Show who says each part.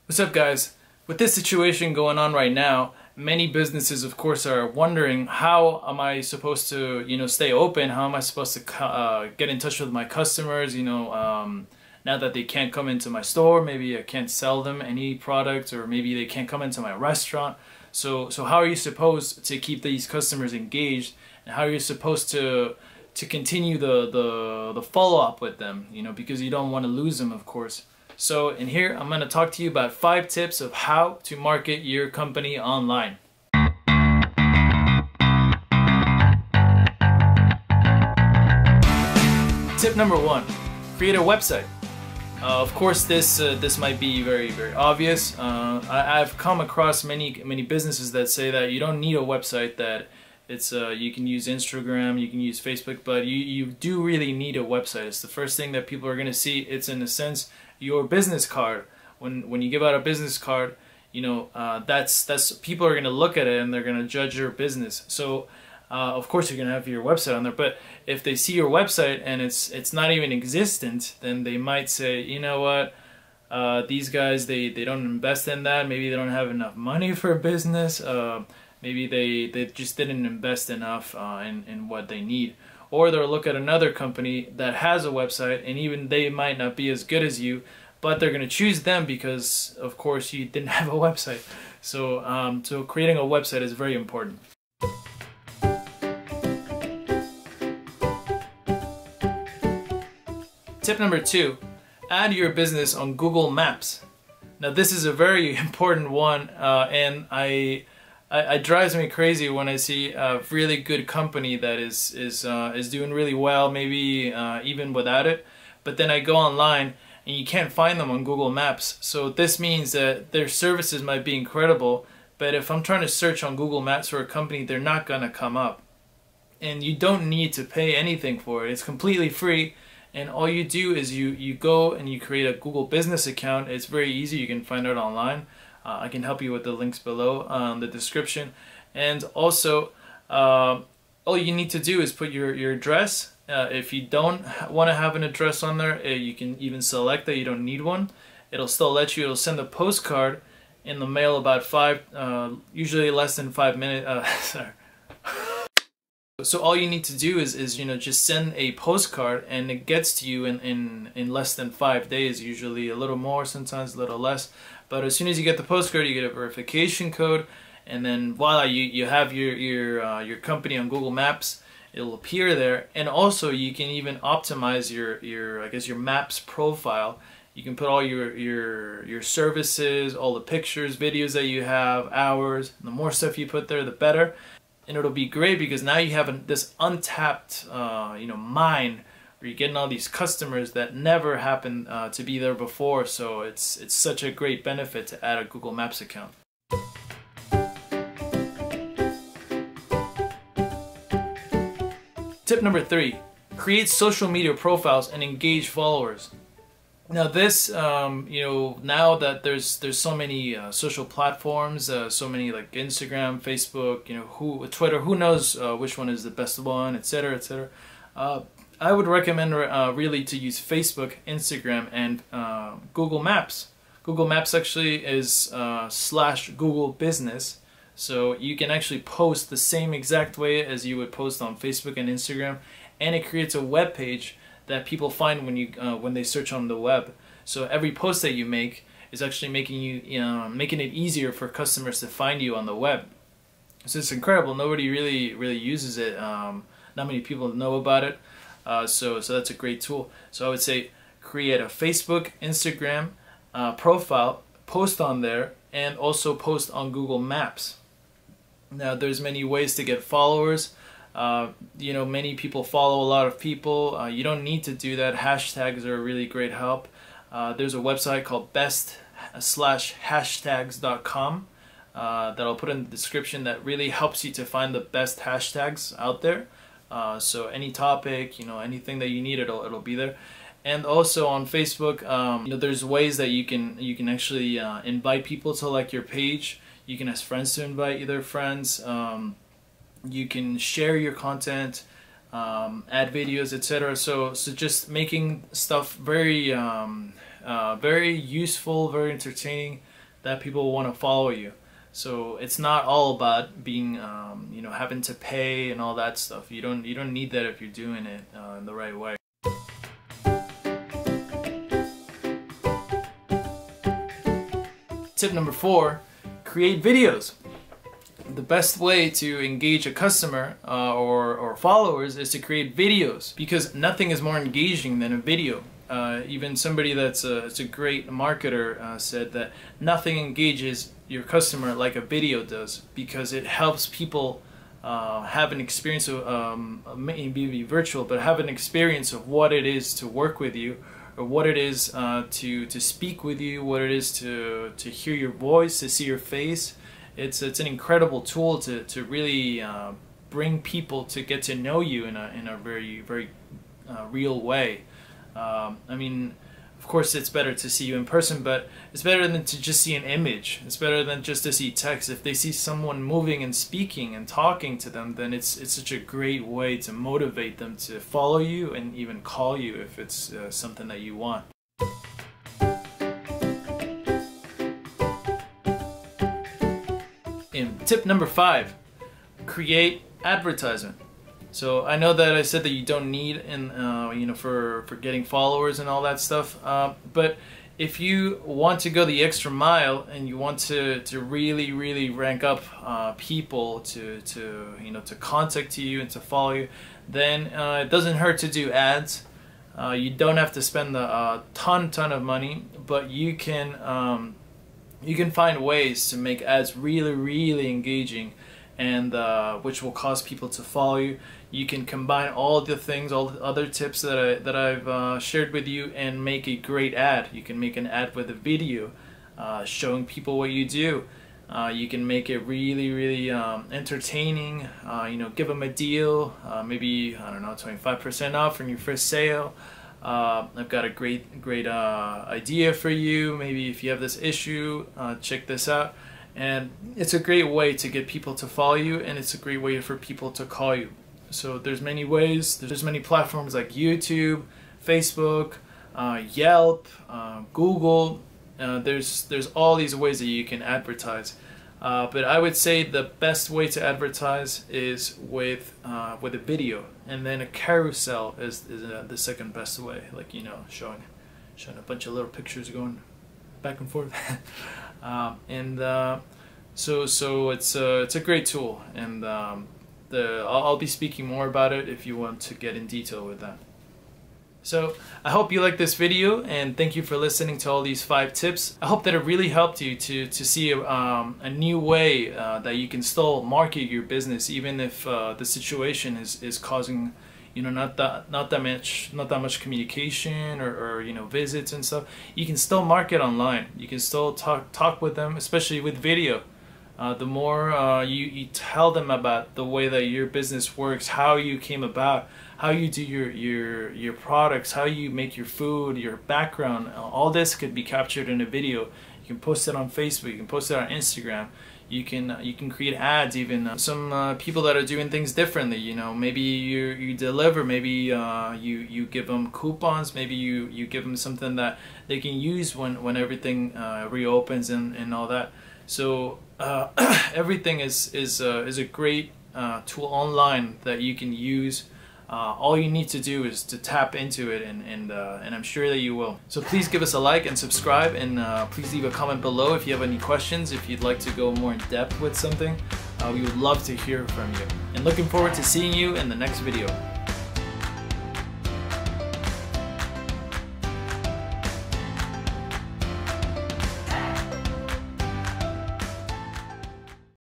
Speaker 1: What's up, guys? With this situation going on right now, many businesses of course are wondering, how am I supposed to stay open? How am I supposed to get in touch with my customers, now that they can't come into my store? Maybe I can't sell them any products, or maybe they can't come into my restaurant. So how are you supposed to keep these customers engaged, and how are you supposed to continue the follow-up with them, because you don't want to lose them, of course. So in here, I'm going to talk to you about 5 tips of how to market your company online. Tip number 1, create a website. Of course, this might be very obvious. I've come across many businesses that say that you don't need a website, that it's you can use Instagram, you can use Facebook, but you do really need a website. It's the first thing that people are going to see. It's, in a sense, your business card. When you give out a business card, that's people are going to look at it and they're going to judge your business. So of course you're going to have your website on there, but if they see your website and it's not even existent, then they might say, you know what, these guys, they don't invest in that. Maybe they don't have enough money for a business. Maybe they just didn't invest enough in what they need. Or they'll look at another company that has a website, and even they might not be as good as you, but they're going to choose them because, of course, you didn't have a website. So, so creating a website is very important. Tip number 2, add your business on Google Maps. Now, this is a very important one, and it drives me crazy when I see a really good company that is doing really well, maybe even without it, but then I go online and you can't find them on Google Maps. So this means that their services might be incredible, but if I'm trying to search on Google Maps for a company, they're not gonna come up. And you don't need to pay anything for it. It's completely free, and all you do is you go and you create a Google business account. It's very easy. You can find it online. I can help you with the links below in the description. And also, all you need to do is put your address. If you don't want to have an address on there, you can even select that you don't need one. It'll still let you. It'll send a postcard in the mail about usually less than 5 minutes. Sorry. So all you need to do is just send a postcard, and it gets to you in less than 5 days. Usually a little more, sometimes a little less. But as soon as you get the postcard, you get a verification code, and then voila, you have your company on Google Maps. It'll appear there, and also you can even optimize your Maps profile. You can put all your services, all the pictures, videos that you have, hours. The more stuff you put there, the better. And it'll be great because now you have this untapped mine, where you're getting all these customers that never happened to be there before. So it's such a great benefit to add a Google Maps account. Tip number 3, create social media profiles and engage followers. Now this, now that there's so many social platforms, so many like Instagram, Facebook, Twitter, who knows which one is the best one, etc., etc. I would recommend really to use Facebook, Instagram, and Google Maps. Google Maps actually is /Google Business, so you can actually post the same exact way as you would post on Facebook and Instagram, and it creates a web page that people find when they search on the web. So every post that you make is actually making it easier for customers to find you on the web. So it's incredible. Nobody really uses it. Not many people know about it. So that's a great tool. So I would say create a Facebook, Instagram profile, post on there, and also post on Google Maps. Now there's many ways to get followers. Many people follow a lot of people. You don't need to do that. Hashtags are a really great help. There's a website called best/hashtags.com that I'll put in the description, that really helps you to find the best hashtags out there. So any topic, anything that you need, it'll be there. And also on Facebook, there's ways that you can actually invite people to like your page. You can ask friends to invite their friends. You can share your content, add videos, etc. So just making stuff very useful, very entertaining, that people want to follow you. So it's not all about being, you know, having to pay and all that stuff. You don't need that if you're doing it in the right way. Tip number 4, create videos. The best way to engage a customer or followers is to create videos, because nothing is more engaging than a video. Even somebody that's a great marketer said that nothing engages your customer like a video does, because it helps people have an experience of, maybe virtual, but have an experience of what it is to work with you, or what it is to speak with you, what it is to hear your voice, to see your face. It's an incredible tool to really bring people to get to know you in a very real way. I mean, of course it's better to see you in person, but it's better than to just see an image. It's better than just to see text. If they see someone moving and speaking and talking to them, then it's such a great way to motivate them to follow you and even call you if it's something that you want. And tip number 5, create advertisement. So I know that I said that you don't need, you know, for getting followers and all that stuff, but if you want to go the extra mile and you want to really rank up people to you know, to contact you and to follow you, then it doesn't hurt to do ads. You don't have to spend a ton of money, but you can find ways to make ads really engaging, and which will cause people to follow you. You can combine all the things, all the other tips that I've shared with you, and make a great ad. You can make an ad with a video showing people what you do. You can make it really entertaining. You know, give them a deal, maybe, I don't know, 25% off from your first sale. I've got a great idea for you. Maybe if you have this issue, check this out. And it's a great way to get people to follow you, and it's a great way for people to call you. So there's many ways. There's many platforms like YouTube, Facebook, Yelp, Google. There's all these ways that you can advertise. But I would say the best way to advertise is with a video, and then a carousel is the second best way. Like, you know, showing a bunch of little pictures going back and forth. So it's a great tool, and I'll be speaking more about it if you want to get in detail with that. So I hope you liked this video, and thank you for listening to all these 5 tips. I hope that it really helped you to see a new way that you can still market your business, even if the situation is causing, you know, not that much communication or you know, visits and stuff. You can still market online. You can still talk with them, especially with video. The more you tell them about the way that your business works, how you came about, how you do your products, how you make your food, your background, all this could be captured in a video. You can post it on Facebook, you can post it on Instagram. You can create ads even. Some people that are doing things differently, you know, maybe you deliver, maybe you give them coupons, maybe you give them something that they can use when everything reopens and all that. So everything is a great tool online that you can use. All you need to do is to tap into it, and I'm sure that you will. So please give us a like and subscribe, and please leave a comment below if you have any questions, if you'd like to go more in depth with something. We would love to hear from you. And looking forward to seeing you in the next video.